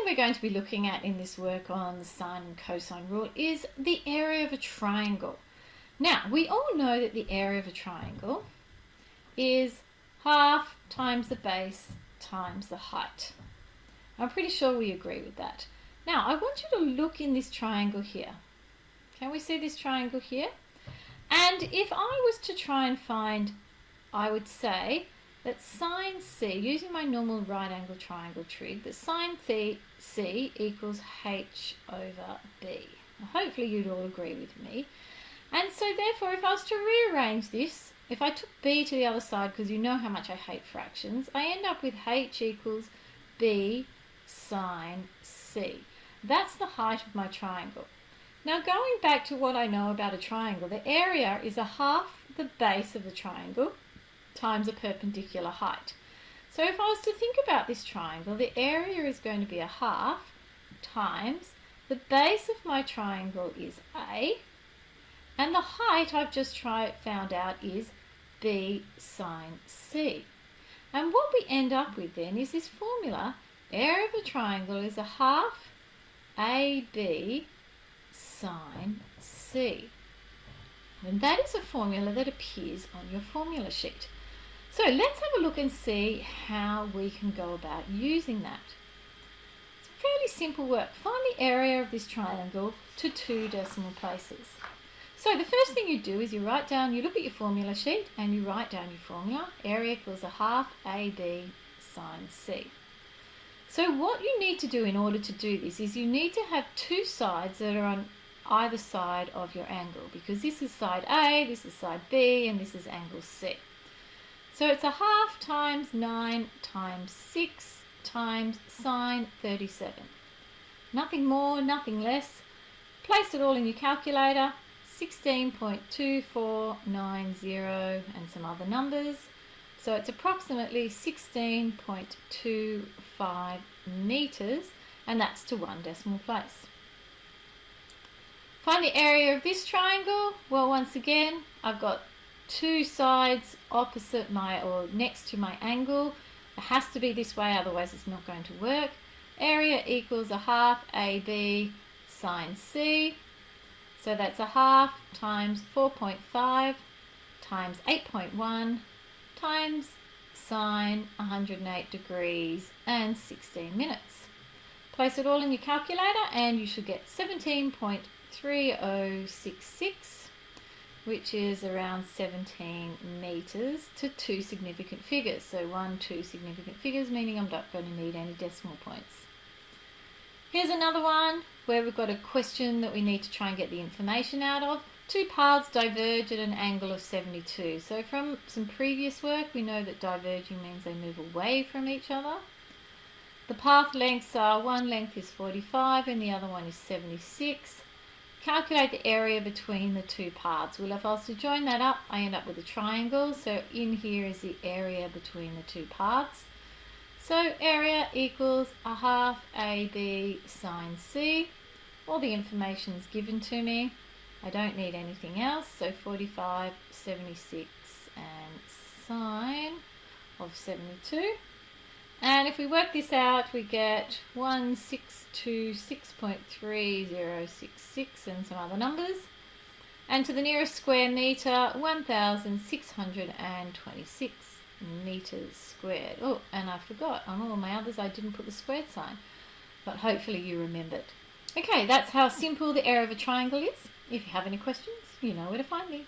we're going to be looking at in this work on the sine and cosine rule is the area of a triangle. Now, we all know that the area of a triangle is half times the base times the height. I'm pretty sure we agree with that. Now, I want you to look in this triangle here. Can we see this triangle here? And if I was to try and find, I would say that sine C, using my normal right angle triangle trig, that sine C equals h over b. Hopefully you'd all agree with me. And so therefore, if I was to rearrange this, if I took b to the other side, because you know how much I hate fractions, I end up with h equals b sine c. That's the height of my triangle. Now, going back to what I know about a triangle, the area is a half the base of the triangle times a perpendicular height. So if I was to think about this triangle, the area is going to be a half times the base of my triangle is a, and the height I've just found out is b sine c. And what we end up with then is this formula: area of a triangle is a half ab sine c. And that is a formula that appears on your formula sheet. So let's have a look and see how we can go about using that. It's fairly simple work. Find the area of this triangle to 2 decimal places. So the first thing you do is you look at your formula sheet and you write down your formula. Area equals a half AB sine C. So what you need to do in order to do this is you need to have 2 sides that are on either side of your angle, because this is side A, this is side B, and this is angle C. So it's a half times 9 times 6 times sine 37. Nothing more, nothing less. Place it all in your calculator. 16.2490 and some other numbers. So it's approximately 16.25 meters, and that's to 1 decimal place. Find the area of this triangle. Well, once again, I've got 2 sides opposite or next to my angle. It has to be this way, otherwise it's not going to work. Area equals a half AB sine C. So that's a half times 4.5 times 8.1 times sine 108 degrees and 16 minutes. Place it all in your calculator and you should get 17.3066, which is around 17 meters to 2 significant figures. So 2 significant figures, meaning I'm not going to need any decimal points. Here's another one where we've got a question that we need to try and get the information out of. 2 paths diverge at an angle of 72. So from some previous work, we know that diverging means they move away from each other. The path lengths are, one length is 45 and the other one is 76. Calculate the area between the 2 paths. Well, if I was to join that up, I end up with a triangle. So in here is the area between the 2 paths. So area equals a half AB sine C. All the information is given to me. I don't need anything else. So 45, 76 and sine of 72. And if we work this out, we get 1626.3066 and some other numbers. And to the nearest square metre, 1,626 meters squared. Oh, and I forgot, on all my others I didn't put the squared sign, but hopefully you remembered. Okay, that's how simple the area of a triangle is. If you have any questions, you know where to find me.